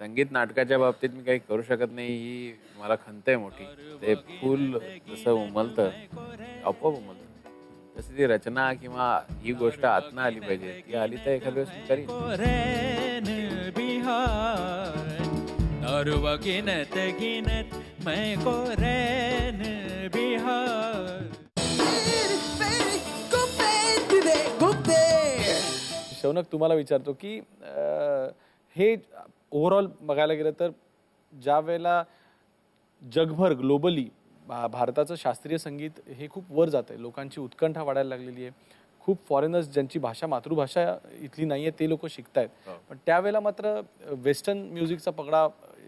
संगीत नाटकाच्या बाबतीत मी काही करू शकत नाही ही मला खंत आहे मोठी. ते फूल जसं उमलतं आपोआप उमलतं तशी ती रचना किंवा ही गोष्ट आतनं आली पाहिजे. ती आली तर एखाद्या वेळेस मी करीन. शौनक तुम्हाला विचारतो की हे ओव्हरऑल बघायला गेलं तर ज्या वेळेला जगभर ग्लोबली भारताचं शास्त्रीय संगीत हे खूप वर जात आहे, लोकांची उत्कंठा वाढायला लागलेली आहे, खूप फॉरेनर्स ज्यांची मातृभाषा इथली नाही आहे ते लोक शिकत आहेत, पण त्यावेळेला मात्र वेस्टर्न म्युझिकचा पगडा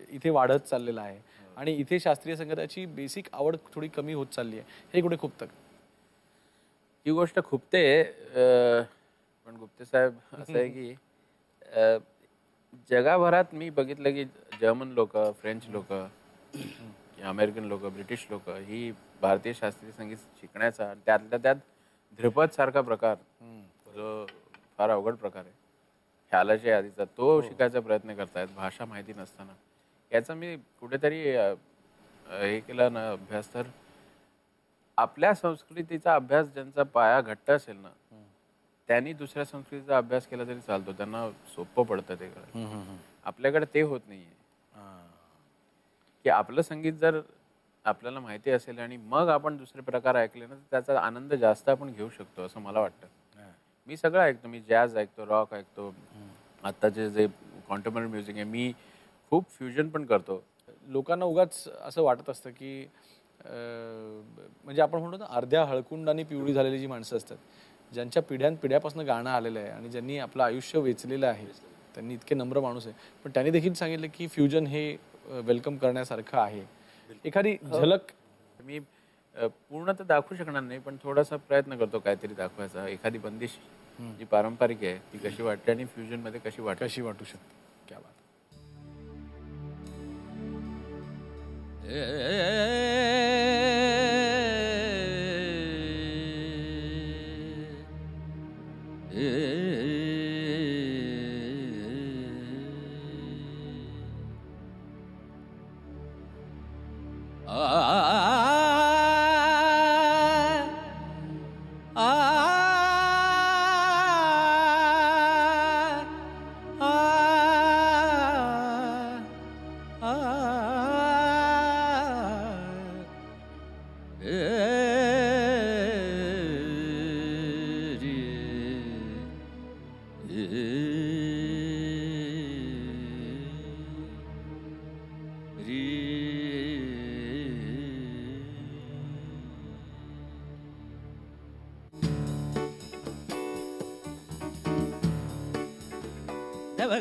इथे वाढत चाललेला आहे आणि इथे शास्त्रीय संगीताची बेसिक आवड थोडी कमी होत चालली आहे. हे कुठे खुपतं? ही गोष्ट खुपते, पण गुप्ते साहेब असं आहे की जगाभरात मी बघितलं की जर्मन लोक, फ्रेंच लोक, अमेरिकन लोक, ब्रिटिश लोक ही भारतीय शास्त्रीय संगीत शिकण्याचा त्यातल्या त्यात ध्रुपद सारखा प्रकार जो फार अवघड प्रकार आहे ख्यालाच्या आधीचा तो शिकायचा प्रयत्न करतायत भाषा माहिती नसताना. याचा मी कुठेतरी हे केला ना अभ्यास, तर आपल्या संस्कृतीचा अभ्यास ज्यांचा पाया घट्ट असेल ना त्यांनी दुसऱ्या संस्कृतीचा अभ्यास केला तरी चालतो, त्यांना सोपं पडतं ते करायला. आपल्याकडे ते होत नाहीये की आपलं संगीत जर आपल्याला माहिती असेल आणि मग आपण दुसरे प्रकार ऐकले ना तर त्याचा आनंद जास्त आपण घेऊ शकतो असं मला वाटतं. मी सगळं ऐकतो, मी जॅझ ऐकतो, रॉक ऐकतो, आत्ताचे जे कॉन्टेम्पररी म्युझिक आहे, मी खूप फ्युजन पण करतो. लोकांना उगाच असं वाटत असतं की म्हणजे आपण म्हणतो ना अर्ध्या हळकुंडाने पिवळी झालेली जी माणसं असतात, ज्यांच्या पिढ्यानपिढ्यापासून गाणं आलेलं आहे आणि ज्यांनी आपलं आयुष्य वेचलेलं आहे, त्यांनी इतके नम्र माणूस आहे, पण त्यांनी देखील सांगितलं की फ्युजन हे वेलकम करण्यासारखं आहे. एखादी झलक मी पूर्ण तर दाखवू शकणार नाही, पण थोडासा प्रयत्न करतो काहीतरी दाखवायचा. एखादी बंदिश जी पारंपरिक आहे ती कशी वाटते आणि फ्युजन मध्ये कशी वाटू शकते. क्या बात.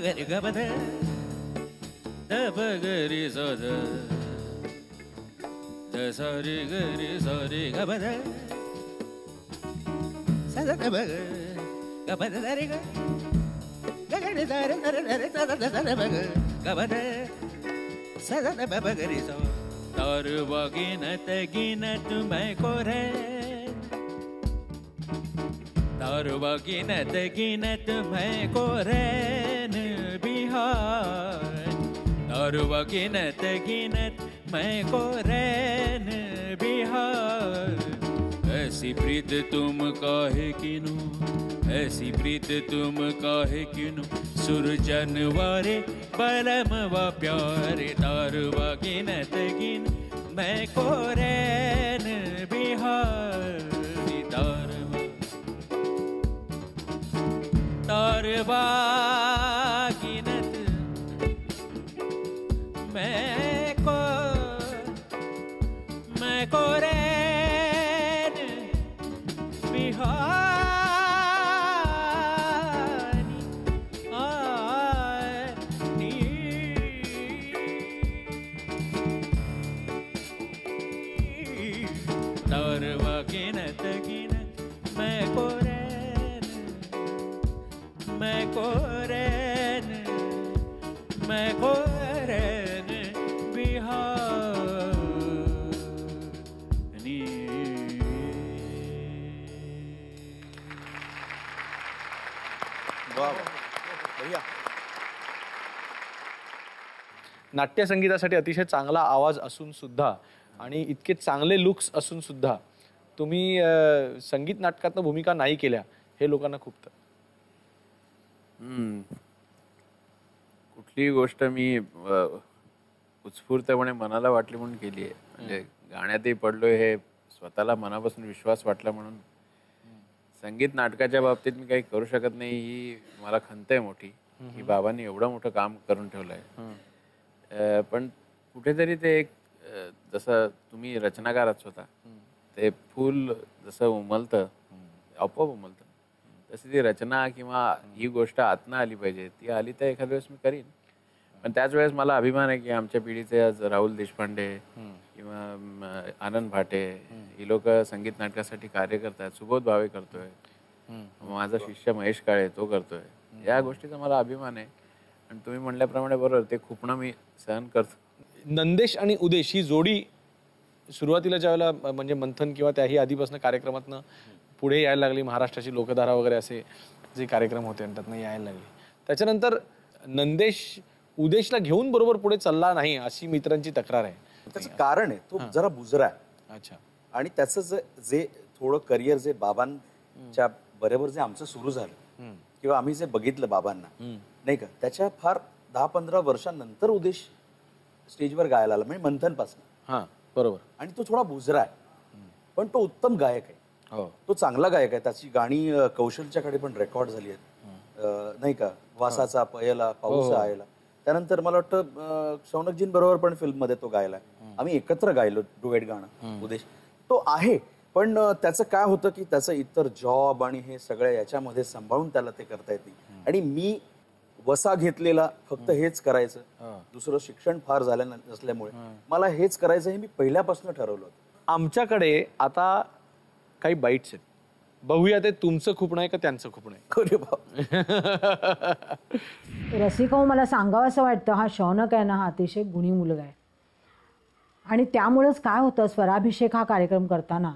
Gari gabada, da bagari soda, da sorry gari sorry gabada, sada da baga, gabada dari ga, gari dari sada da baga, gabada, sada da bagari so, tar bagina tumai kore, tar bagina tumai kore. तारुवा गिनत गिनत मैं को रैन बिहार. ऐसी प्रीत तुम काहे किनु, ऐसी प्रीत तुम काहे किनु, सुरजनवारे बलमवा प्यारे. तारुवा गिनत गिन मैं को रैन बिहार. तारुवा मैं को रैन बिहारी आनी. तारवा गिनत गिनत मैं को रैन, मैं को रैन, मैं को रैन बिहारी. वाह भैया. नाट्यसंगीतासाठी अतिशय चांगला आवाज असून सुद्धा आणि इतके चांगले लुक्स असून सुद्धा तुम्ही संगीत नाटकातनं भूमिका नाही केल्या हे लोकांना खूपतं. कुठलीही गोष्ट मी उत्स्फूर्तपणे मनाला वाटली म्हणून केली आहे. म्हणजे गाण्यातही पडलोय हे स्वतःला मनापासून विश्वास वाटला म्हणून. संगीत नाटकाच्या बाबतीत मी काही करू शकत नाही ही मला खंत आहे मोठी, की बाबांनी एवढं मोठं काम करून ठेवलंय. पण कुठेतरी ते एक जसं तुम्ही रचनाकारच होता, ते फूल जसं उमलतं आपोआप उमलतं तशी ती रचना किंवा ही गोष्ट आतनं आली पाहिजे. ती आली तर एखाद्या वेळेस मी करीन. पण त्याच वेळेस मला अभिमान आहे की आमच्या पिढीचे आज राहुल देशपांडे किंवा आनंद भाटे ही लोक संगीत नाटकासाठी कार्य करतात. सुबोध भावे करतोय, माझा शिष्य महेश काळे तो करतोय. या गोष्टीचा मला अभिमान आहे. आणि तुम्ही म्हणल्याप्रमाणे बरोबर ते खुपणं मी सहन करतो. नंदेश आणि उदेश ही जोडी सुरुवातीला ज्या वेळेला म्हणजे मंथन किंवा त्याही आधीपासून कार्यक्रमातनं पुढे यायला लागली, महाराष्ट्राची लोकधारा वगैरे असे जे कार्यक्रम होते त्यातनं यायला लागले, त्याच्यानंतर नंदेश उदेशला घेऊन बरोबर पुढे चालला नाही अशी मित्रांची तक्रार आहे. त्याचं कारण आहे तो जरा बुजरा आहे. अच्छा. आणि त्याचं जे थोडं करिअर जे बाबांच्या बरोबर जे आमचं सुरू झालं किंवा आम्ही जे बघितलं बाबांना नाही का, त्याच्या फार 10-15 वर्षांनंतर उदेश स्टेजवर गायला आला, म्हणजे मंथनपासून. हां बरोबर. आणि तो थोडा बुजरा आहे पण तो उत्तम गायक आहे. हो, तो चांगला गायक आहे. त्याची गाणी कौशलच्याकडे पण रेकॉर्ड झाली आहेत नाही का. वासाचा पयला पाऊस आयला, त्यानंतर मला वाटतं शौनकजींबरोबर पण फिल्ममध्ये तो गायला. आम्ही एकत्र गायलो डुएट गाणं उदेश. तो आहे पण त्याचं काय होतं की त्याचं इतर जॉब आणि हे सगळं याच्यामध्ये सांभाळून त्याला ते करता येत नाही. आणि मी वसा घेतलेला फक्त हेच करायचं, दुसरं शिक्षण फार झालं नसल्यामुळे मला हेच करायचं हे मी पहिल्यापासून ठरवलं होतं. आमच्याकडे आता काही बाईट्स आहेत, बघूया ते तुमचं खूप नाही का त्यांचं खूप नाही. अरे बाप. रसिक हो, मला सांगावं असं वाटतं हा शौनक आहे ना हा अतिशय गुणी मुलगा आहे. आणि त्यामुळंच काय होतं स्वराभिषेक हा कार्यक्रम करताना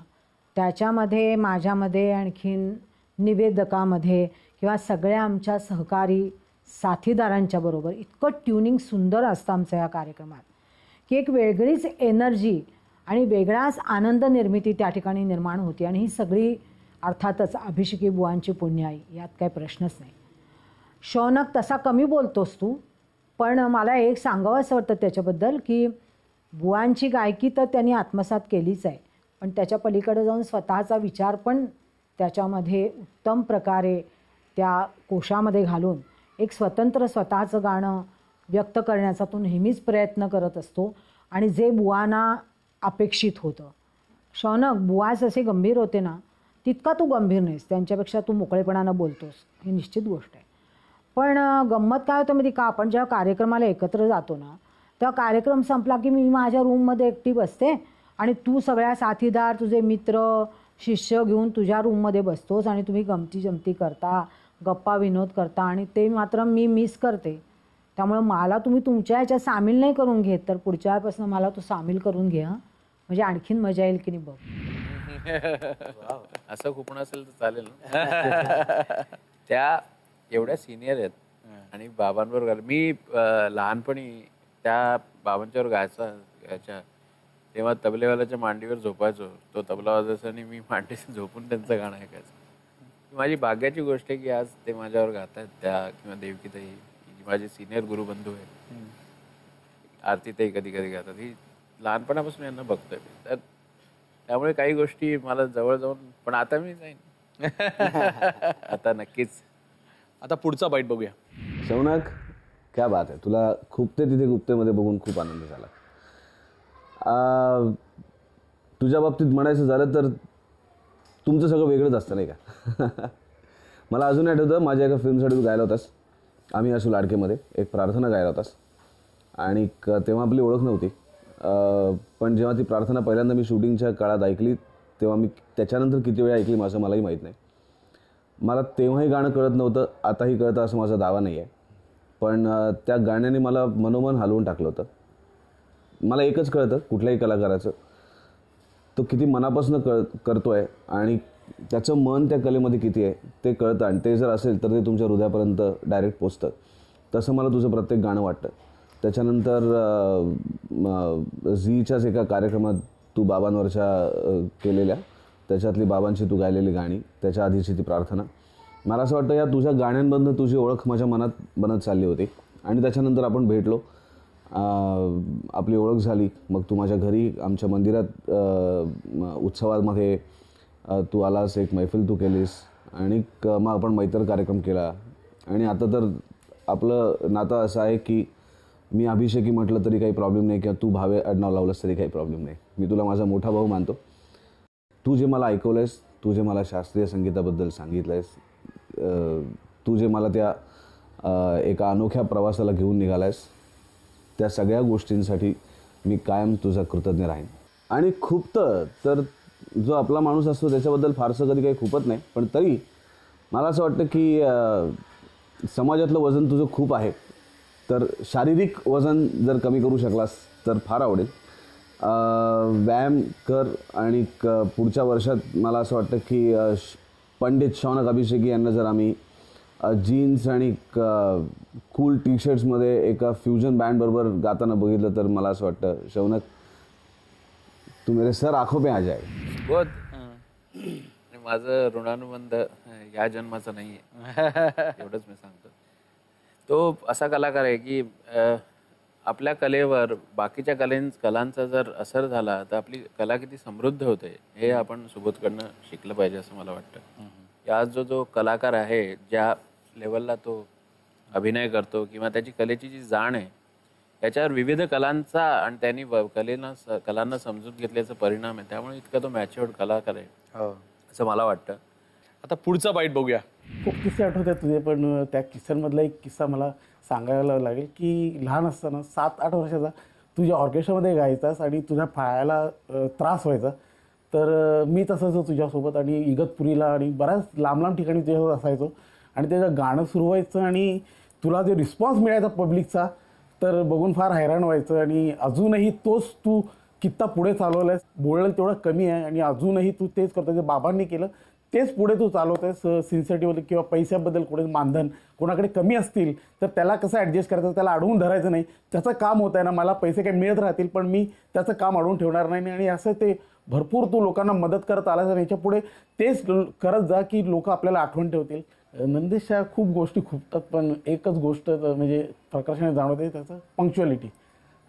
त्याच्यामध्ये माझ्यामध्ये आणखीन निवेदकामध्ये किंवा सगळ्या आमच्या सहकारी साथीदारांच्या बरोबर इतकं ट्युनिंग सुंदर असतं आमचं या कार्यक्रमात की एक वेगळीच एनर्जी आणि वेगळाच आनंद निर्मिती त्या ठिकाणी निर्माण होती. आणि ही सगळी अर्थातच अभिषेकी बुवांची पुण्याई, यात काही प्रश्नच नाही. शौनक तसा कमी बोलतोस तू, पण मला एक सांगावं असं वाटतं त्याच्याबद्दल की बुवांची गायकी तर त्यांनी आत्मसात केलीच आहे, पण त्याच्या पलीकडे जाऊन स्वतःचा विचार पण त्याच्यामध्ये उत्तम प्रकारे त्या कोशामध्ये घालून एक स्वतंत्र स्वतःचं गाणं व्यक्त करण्याचा तो नेहमीच प्रयत्न करत असतो. आणि जे बुवांना अपेक्षित होतं. शौनक, बुवास असे गंभीर होते ना तितका तू गंभीर नाहीस, त्यांच्यापेक्षा तू मोकळेपणानं बोलतोस, ही निश्चित गोष्ट आहे. पण गंमत काय होतं माहिती का, आपण जेव्हा कार्यक्रमाला एकत्र जातो ना तेव्हा कार्यक्रम संपला की मी माझ्या रूममध्ये एकटी बसते आणि तू सगळ्या साथीदार तुझे मित्र शिष्य घेऊन तुझ्या रूममध्ये बसतोस आणि तुम्ही गमती जमती करता, गप्पा विनोद करता आणि ते मात्र मी मिस करते. त्यामुळे मला तुम्ही तुमच्या ह्याच्यात सामील नाही करून घेत, तर पुढच्या वेळेपासून मला तू सामील करून घे, म्हणजे आणखीन मजा येईल की नाही बघ. असं खूप असेल तर चालेल ना. त्या एवढ्या सिनियर आहेत आणि बाबांबरोबर मी लहानपणी त्या बाबांच्यावर गायच्या तेव्हा तबलेवाल्याच्या मांडीवर झोपायचो. तो तबला वाजायचा आणि मी मांडीवर झोपून त्यांचं गाणं ऐकायचं. माझी भाग्याची गोष्ट आहे की आज ते माझ्यावर गात आहेत त्या, किंवा देवकीताई माझे सिनियर गुरुबंधू आहे, आरतीताई कधी कधी गातात. ही लहानपणापासून यांना बघतोय मी, तर त्यामुळे काही गोष्टी मला जवळ जाऊन. पण आता मी जाईन आता नक्कीच. आता पुढचा बाईट बघूया. शौनक, क्या बात आहे, तुला खूपते तिथे गुप्तेमध्ये बघून खूप आनंद झाला. तुझ्या बाबतीत म्हणायचं झालं तर तुमचं सगळं वेगळंच असतं नाही का. मला अजून आठवतं माझ्या एका फिल्मसाठी तू गायला होतास, आम्ही असू लाडकेमध्ये एक प्रार्थना गायला होतास. आणि तेव्हा आपली ओळख नव्हती, पण जेव्हा ती प्रार्थना पहिल्यांदा मी शूटिंगच्या काळात ऐकली तेव्हा मी त्याच्यानंतर किती वेळा ऐकली माझं मलाही माहीत नाही. मला तेव्हाही गाणं कळत नव्हतं, आताही कळतं असं माझा दावा नाही आहे. पण त्या गाण्याने मला मनोमन हलवून टाकलं होतं. मला एकच कळतं कुठल्याही कलाकाराचं, तो किती मनापासून करतो आहे आणि त्याचं मन त्या कलेमध्ये किती आहे ते कळतं. आणि ते जर असेल तर ते तुमच्या हृदयापर्यंत डायरेक्ट पोचतं. तसं मला तुझं प्रत्येक गाणं वाटतं. त्याच्यानंतर झीच्याच एका कार्यक्रमात तू बाबांवरच्या केलेल्या त्याच्यातली बाबांची तू गायलेली गाणी, त्याच्या आधीची ती प्रार्थना. मला असं वाटतं या तुझ्या गाण्यांमधनं तुझी ओळख माझ्या मनात बनत चालली होती आणि त्याच्यानंतर आपण भेटलो, आपली ओळख झाली. मग तू माझ्या घरी आमच्या मंदिरात उत्सवामध्ये तू आलास, एक मैफिल तू केलीस आणि मग आपण मैत्र कार्यक्रम केला. आणि आता तर आपलं नातं असं आहे की मी अभिषेकी म्हटलं तरी काही प्रॉब्लेम नाही किंवा तू भावे आडनाव लावलंस तरी काही प्रॉब्लेम नाही. मी तुला माझा मोठा भाऊ मानतो. तू जे मला ऐकवलं आहेस, तू जे मला शास्त्रीय संगीताबद्दल सांगितलं आहेस, तू जे मला त्या एका अनोख्या प्रवासाला घेऊन निघाला आहेस, त्या सगळ्या गोष्टींसाठी मी कायम तुझा कृतज्ञ राहीन. आणि खूपतं तर जो आपला माणूस असतो त्याच्याबद्दल फारसं कधी काही खूपत नाही, पण तरी मला असं वाटतं की समाजातलं वजन तुझं खूप आहे, तर शारीरिक वजन जर कमी करू शकलास तर फार आवडेल. व्यायाम कर आणि पुढच्या वर्षात मला असं वाटतं की पंडित शौनक अभिषेकी यांना जर आम्ही जीन्स आणि कूल टी शर्ट्समध्ये एका फ्युजन बँडबरोबर गाताना बघितलं तर मला असं वाटतं शौनक तू मेरे सर आंखों पे आ जाए. बहुत. माझं ऋणानुबंध या जन्माचं नाही आहे एवढंच मी सांगतो. तो असा कलाकार आहे की आपल्या कलेवर बाकीच्या कलांचा जर असर झाला तर आपली कला किती समृद्ध होते हे आपण सुबोधकडनं शिकलं पाहिजे असं मला वाटतं. आज जो कलाकार आहे, ज्या लेवलला तो अभिनय करतो किंवा त्याची कलेची जी जाण आहे याच्यावर विविध कलांचा आणि त्यांनी कलांना समजून घेतल्याचा परिणाम आहे. त्यामुळे इतका तो मॅच्युअर्ड कलाकार आहे असं मला वाटतं. आता पुढचा बाईट बघूया. खूप किस्से आठवत आहेत तुझे, पण त्या किस्स्यांमधला एक किस्सा मला सांगायला लागेल की लहान असताना 7-8 वर्षाचा तुझ्या ऑर्केस्ट्रामध्ये गायचास आणि तुझ्या पायाला त्रास व्हायचा. तर मी तसंच तुझ्यासोबत आणि इगतपुरीला आणि बऱ्याच लांब लांब ठिकाणी तुझ्यासोबत असायचो आणि त्याचं गाणं सुरू व्हायचं आणि तुला जो रिस्पॉन्स मिळायचा पब्लिकचा तर बघून फार हैराण व्हायचं. आणि अजूनही तोच तू कित्ता पुढे चालवला आहेस, बोलणं तेवढं कमी आहे आणि अजूनही तू तेच करतो जे बाबांनी केलं तेच पुढे तू चालवत आहेस. सिन्सिअरिटीबद्दल किंवा पैशाबद्दल कुठे मानधन कोणाकडे कमी असतील तर त्याला कसं ॲडजस्ट करायचं, त्याला अडवून धरायचं नाही. त्याचं काम होतं आहे ना, मला पैसे काही मिळत राहतील पण मी त्याचं काम अडवून ठेवणार नाही. आणि असं ते भरपूर तू लोकांना मदत करत आलास आणि याच्या पुढे तेच करत जा की लोक आपल्याला आठवण ठेवतील. नंदेशच्या खूप गोष्टी खूपतात, पण एकच गोष्ट म्हणजे प्रकर्षाने जाणवते त्याचं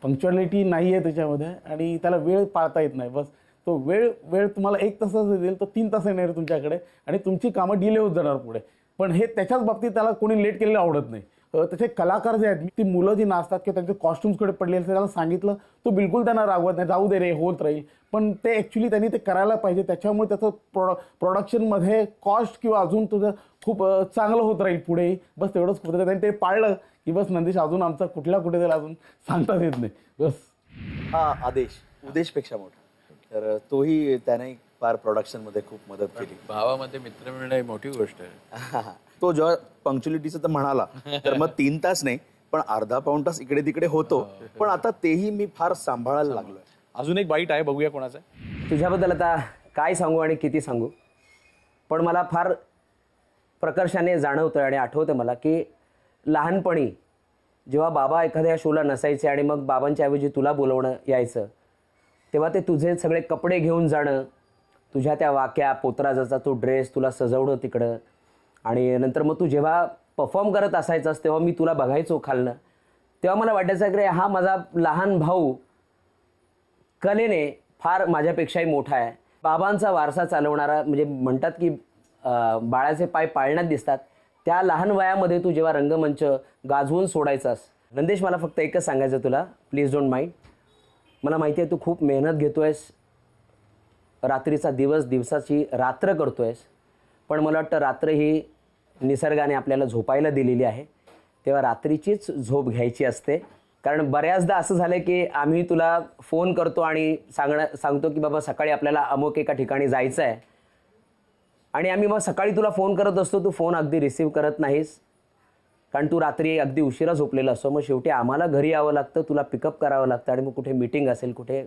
पंक्च्युअलिटी नाही आहे त्याच्यामध्ये आणि त्याला वेळ पाळता येत नाही. बस तो वेळ तुम्हाला 1 तासाचा देईल, तो 3 तास येणार तुमच्याकडे आणि तुमची कामं डिले होत जाणार पुढे. पण हे त्याच्याच बाबतीत त्याला कोणी लेट केलेलं आवडत नाही. त्याचे कलाकार जे आहेत ती मुलं जी नाचतात किंवा त्यांचे कॉस्ट्युम्सकडे पडलेले असतात त्याला सांगितलं तो बिलकुल त्यांना रागवत नाही, जाऊ दे रे होत राहील. पण ते ॲक्च्युली त्यांनी ते करायला पाहिजे. त्याच्यामुळे त्याचं प्रोडक्शनमध्ये कॉस्ट किंवा अजून तुझं खूप चांगलं होत राहील पुढे. बस तेवढंच होतं. त्यांनी ते पाळलं की बस नंदेश अजून आमचा कुठल्या कुठे त्याला अजून सांगताच येत नाही. बस हा आदेश उदेशपेक्षा मोठा, तर तोही त्याने फार प्रोडक्शनमध्ये खूप मदत केली. भावामध्ये मित्र मिळणं ही मोठी गोष्ट आहे. तो जेव्हा पंक्च्युअलिटीचं तर म्हणाला तर मग 3 तास नाही पण अर्धा-पाऊण तास इकडे तिकडे होतो, पण आता तेही मी फार सांभाळायला लागलोय. अजून एक बाईट आहे, बघूया कोणाचं आहे. तुझ्याबद्दल आता काय सांगू आणि किती सांगू, पण मला फार प्रकर्षाने जाणवतं आणि आठवतं मला की लहानपणी जेव्हा बाबा एखाद्या शोला नसायचे आणि मग बाबांच्या ऐवजी तुला बोलवणं यायचं तेव्हा ते तुझे सगळे कपडे घेऊन जाणं, तुझ्या त्या वाक्या पोतराजाचा तो ड्रेस तुला सजवणं तिकडं, आणि नंतर मग तू जेव्हा परफॉर्म करत असायचास तेव्हा मी तुला बघायचो खालनं, तेव्हा मला वाटायचं की हा माझा लहान भाऊ कलेने फार माझ्यापेक्षाही मोठा आहे. बाबांचा वारसा चालवणारा, म्हणजे म्हणतात की बाळाचे पाय पाळण्यात दिसतात, त्या लहान वयामध्ये तू जेव्हा रंगमंच गाजवून सोडायचास. नंदेश मला फक्त एकच सांगायचं तुला, प्लीज डोंट माइंड. मला माहिती आहे तू खूप मेहनत घेतो आहेस, रात्रीचा दिवस दिवसाची रात्र करतो आहेस, पण मला वाटतं रात्र ही निसर्गाने आपल्याला झोपायला दिलेली आहे, तेव्हा रात्रीचीच झोप घ्यायची असते. कारण बऱ्याचदा असं झालं की आम्ही तुला फोन करतो आणि सांगतो की बाबा सकाळी आपल्याला अमुक एका ठिकाणी जायचं आहे, आणि आम्ही मग सकाळी तुला फोन करत असतो, तू फोन अगदी रिसीव्ह करत नाहीस कारण तू रात्री अगदी उशिरा झोपलेला असतो. मग शेवटी आम्हाला घरी यावं लागतं, तुला पिकअप करावं लागतं, आणि मग कुठे मीटिंग असेल, कुठे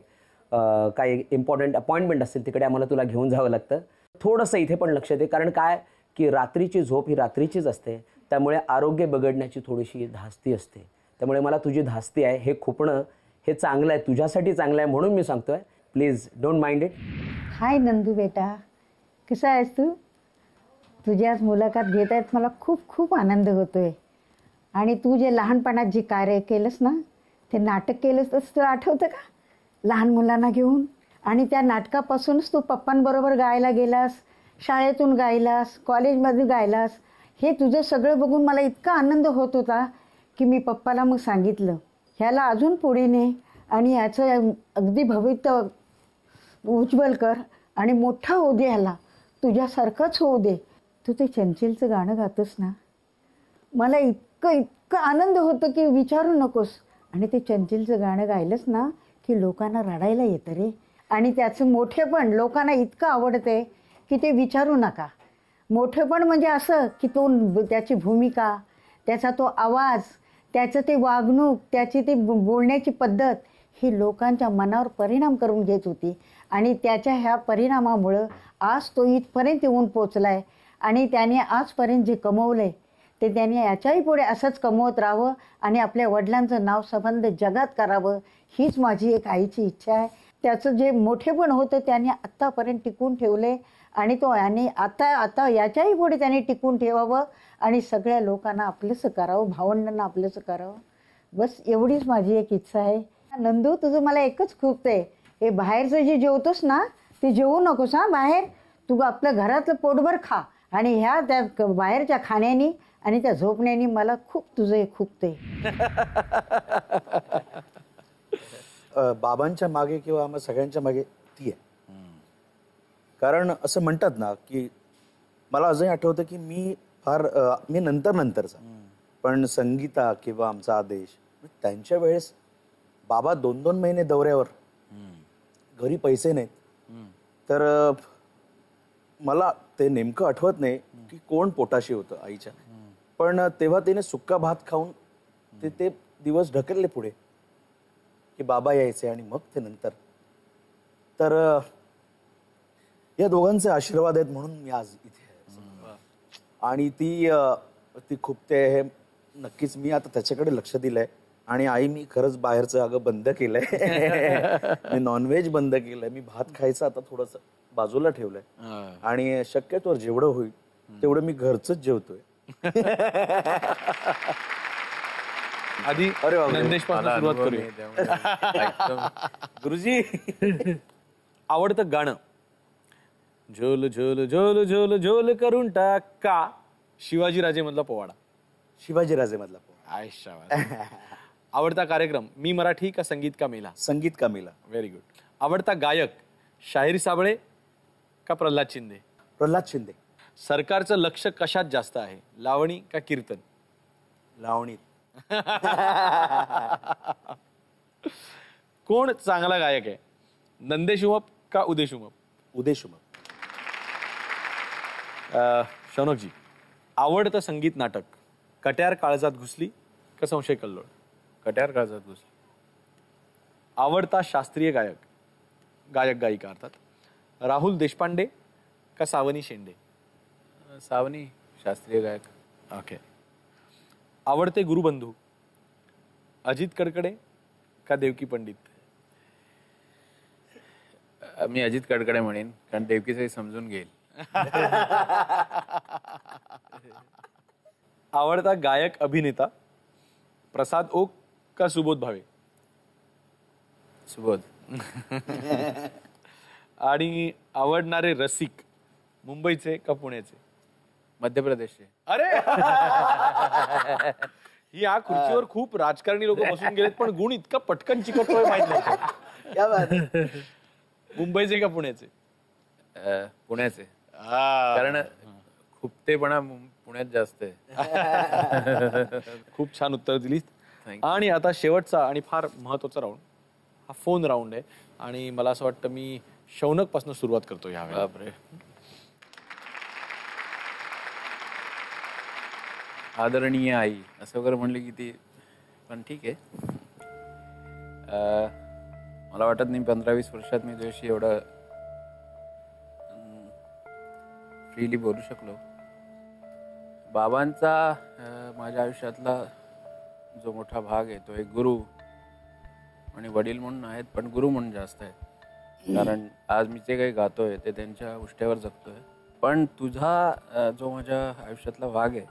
काही इम्पॉर्टंट अपॉइंटमेंट असेल तिकडे आम्हाला तुला घेऊन जावं लागतं. थोडंसं इथे पण लक्ष दे, कारण काय की रात्रीची झोप ही रात्रीचीच असते, त्यामुळे आरोग्य बिघडण्याची थोडीशी धास्ती असते. त्यामुळे मला तुझी धास्ती आहे, हे खुपणं हे चांगलं आहे, तुझ्यासाठी चांगलं आहे म्हणून मी सांगतोय. Please don't mind it. Hi Nandu बेटा, कसा आहेस तू? तुझी आज मुलाखत घेत आहेत, मला खूप खूप आनंद होतोय. आणि तू जे लहानपणात जे कार्य केलंस ना, ते नाटक केलंस तसं तुला आठवतं का, लहान मुलांना घेऊन? आणि त्या नाटकापासूनच तू पप्पांबरोबर गायला गेलास, शाळेतून गायलास, कॉलेजमध्ये गायलास. हे तुझं सगळं बघून मला इतका आनंद होत होता की मी पप्पाला मग सांगितलं, ह्याला अजून पुढे ने आणि याचं अगदी भविष्य उज्ज्वल कर आणि मोठा होऊ दे, ह्याला तुझ्यासारखंच होऊ दे. तू ते चंचलचं गाणं गातोस ना, मला इतकं इतकं आनंद होतं की विचारू नकोस. आणि ते चंचलचं गाणं गायलंस ना की लोकांना रडायला येतं रे. आणि त्याचं मोठेपण लोकांना इतकं आवडते की ते विचारू नका. मोठेपण म्हणजे असं की त्याची भूमिका, त्याचा तो आवाज, त्याचं ते वागणूक, त्याची ती बोलण्याची पद्धत ही लोकांच्या मनावर परिणाम करून घेत होती. आणि त्याच्या ह्या परिणामामुळं आज तो इथपर्यंत येऊन पोचला आहे. आणि त्याने आजपर्यंत जे कमवलं आहे ते त्याने याच्याही पुढे असंच कमवत राहावं आणि आपल्या वडिलांचं नाव संबंध जगात करावं, हीच माझी एक आईची इच्छा आहे. त्याचं जे मोठेपण होतं त्याने आत्तापर्यंत टिकून ठेवले आणि तो आणि आता याच्याही पुढे त्याने टिकून ठेवावं आणि सगळ्या लोकांना आपलंसं करावं, भावंडांना आपलंसं करावं. बस एवढीच माझी एक इच्छा आहे. नंदू, तुझं मला एकच खूप आहे, हे बाहेरचं जे जेवतोस ना ते जेवू नकोस हां बाहेर. तू आपलं घरातलं पोटभर खा. आणि ह्या त्या बाहेरच्या खाण्यानी आणि त्या झोपण्यानी मला खूप तुझं हे खूपते. बाबांच्या मागे किंवा आम्हा सगळ्यांच्या मागे ती आहे. कारण असं म्हणतात ना की मला अजूनही आठवतं की मी नंतरचा, पण संगीता किंवा आमचा आदेश त्यांच्या वेळेस बाबा 2-2 महिने दौऱ्यावर, घरी पैसे नाहीत. तर मला ते नेमकं आठवत नाही की कोण पोटाशी होतं आईच्या, पण तेव्हा तिने सुक्का भात खाऊन ते दिवस ढकलले पुढे की बाबा यायचे आणि मग ते नंतर. तर या दोघांचे आशीर्वाद आहेत म्हणून मी आज इथे आहे. आणि ती खूप ते हे नक्कीच मी आता त्याच्याकडे लक्ष दिलंय. आणि आई, मी खरंच बाहेरचं अगं बंद केलंय, मी नॉनव्हेज बंद केलंय, मी भात खायचं आता थोडंसं बाजूला ठेवलंय आणि शक्यतोवर जेवढं होईल तेवढं मी घरचंच जेवतोय. आधी नंदेश पासून सुरुवात करूया. गुरुजी, आवडतं गाणं? झोल झोल झोल झोल झोल करून टाका, शिवाजीराजे मधला पोवाडा. शिवाजीराजे मधला पोवाडा. आयशा. आवडता कार्यक्रम मी मराठी का संगीत का मेला? संगीत का मेला. Very good. आवडता गायक शाहीर साबळे का प्रल्हाद शिंदे? प्रल्हाद शिंदे. सरकारचं लक्ष कशात जास्त आहे, लावणी का कीर्तन? लावणी. कोण चांगला गायक आहे, नंदेश उमप का उदेश उमप? उदेश उमप. शौनकजी, आवडतं संगीत नाटक कट्यार काळजात घुसली का संशय कल्लोळ? कट्यार काळजात घुसली. आवडता शास्त्रीय गायक गायिका अर्थात राहुल देशपांडे का सावनी शेंडे? सावनी, शास्त्रीय गायक. ओके. आवडते गुरुबंधू अजित कडकडे का देवकी पंडित? मी अजित कडकडे म्हणेन, कारण देवकीचंही समजून घेईल. आवडता गायक अभिनेता प्रसाद ओक का सुबोध भावे? सुबोध. आणि आवडणारे रसिक मुंबईचे का पुण्याचे? मध्य प्रदेशचे. अरे ही या खुर्चीवर खूप राजकारणी लोक बसून गेलेत, पण गुण इतका पटकन चिकटतोय माहित नाही. मुंबईचे का पुण्याचे? पुण्याचे. कारण खुपतेपणा पुण्यात जास्त आहे. खूप छान उत्तर दिलीत. आणि आता शेवटचा आणि फार महत्वाचा राऊंड, हा फोन राऊंड आहे. आणि मला असं वाटतं मी शौनक पासून सुरुवात करतो यावेळेला. बापरे. आदरणीय आई असं वगैरे म्हणले की ती, पण ठीक आहे. मला वाटत नाही 15-20 वर्षात मी तुझ्याशी एवढं फ्रीली बोलू शकलो. बाबांचा माझ्या आयुष्यातला जो मोठा भाग आहे तो एक गुरु आणि वडील म्हणून आहेत, पण गुरु म्हणून जास्त आहे. कारण आज मी जे काही गातोय ते त्यांच्या उष्ट्यावर जगतोय. पण तुझा जो माझ्या आयुष्यातला भाग आहे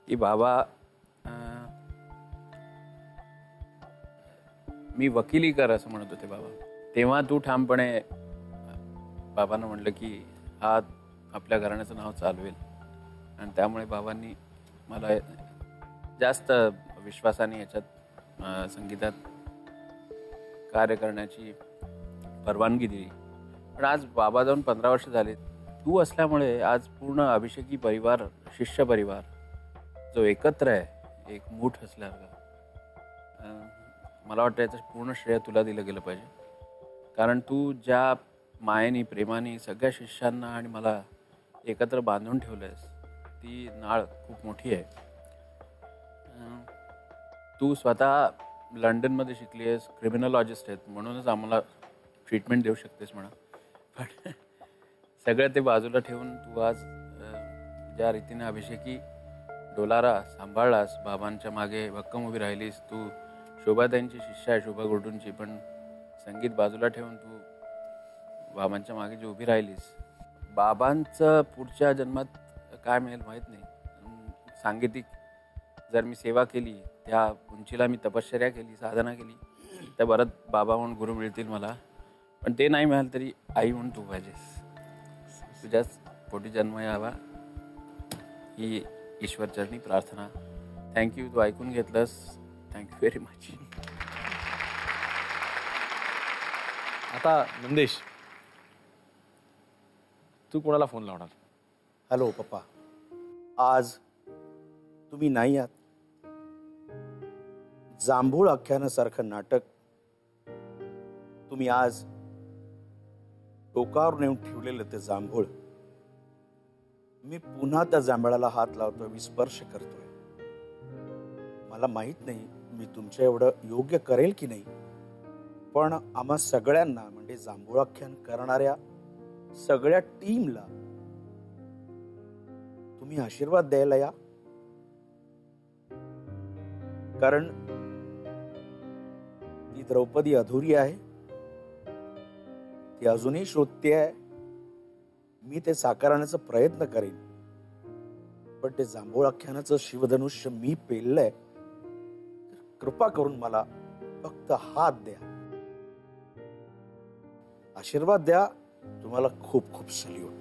की बाबा, मी वकिली कर असं म्हणत होते बाबा, तेव्हा तू ठामपणे बाबांना म्हटलं की हा आपल्या घराण्याचं नाव चालवेल. आणि त्यामुळे बाबांनी मला जास्त विश्वासाने याच्यात संगीतात कार्य करण्याची परवानगी दिली. पण आज बाबा जाऊन 15 वर्ष झाले. तू असल्यामुळे आज पूर्ण अभिषेकी परिवार, शिष्य परिवार जो एकत्र आहे, एक मूठ असल्यासारखं, मला वाटतं याचं पूर्ण श्रेय तुला दिलं गेलं पाहिजे. कारण तू ज्या मायेने, प्रेमाने सगळ्या शिष्यांना आणि मला एकत्र बांधून ठेवलंयस, ती नाळ खूप मोठी आहे. तू स्वतः लंडनमध्ये शिकली आहेस, क्रिमिनॉलॉजिस्ट आहेत, म्हणूनच आम्हाला ट्रीटमेंट देऊ शकतेस म्हणा. पण सगळं ते बाजूला ठेवून तू आज ज्या रीतीने अभिषेकी डोलारा सांभाळलास, बाबांच्या मागे भक्कम उभी राहिलीस. तू शोभाताईंची शिष्य आहे, शोभा गुरडूंची, पण संगीत बाजूला ठेवून तू बाबांच्या मागे जी उभी राहिलीस, बाबांचं पुढच्या जन्मात काय मिळेल माहीत नाही. सांगीतिक जर मी सेवा केली, त्या उंचीला मी तपश्चर्या केली, साधना केली, तर परत बाबा म्हणून गुरु मिळतील मला. पण ते नाही मिळालं तरी आई म्हणून तू पाहिजेस. तुझ्याच पोटी जन्म यावा ही ईश्वरचरणी प्रार्थना. थँक्यू, तू ऐकून घेतलंस. Thank you very much. आता नंदेश, तू कोणाला फोन लावणार? हॅलो पप्पा, आज तुम्ही नाही आहात. जांभूळ आख्यानासारखं नाटक तुम्ही आज टोकावर नेऊन ठेवलेलं ते जांभूळ, मी पुन्हा त्या जांभळाला हात लावतोय, मी स्पर्श करतोय. मला माहित नाही मी तुमच्या एवढं योग्य करेल की नाही, पण आम्हा सगळ्यांना, म्हणजे जांभूळ आख्यान करणाऱ्या सगळ्या टीमला तुम्ही आशीर्वाद द्यायला या. कारण ती द्रौपदी अधुरी आहे, ती अजूनही शोधते आहे. मी ते साकारण्याचा प्रयत्न करेन, पण ते जांभूळ आख्यानाचं शिवधनुष्य मी पेललंय. कृपा करून मला फक्त हात द्या, आशीर्वाद द्या. तुम्हाला खूप खूप सल्यूट.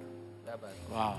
वा.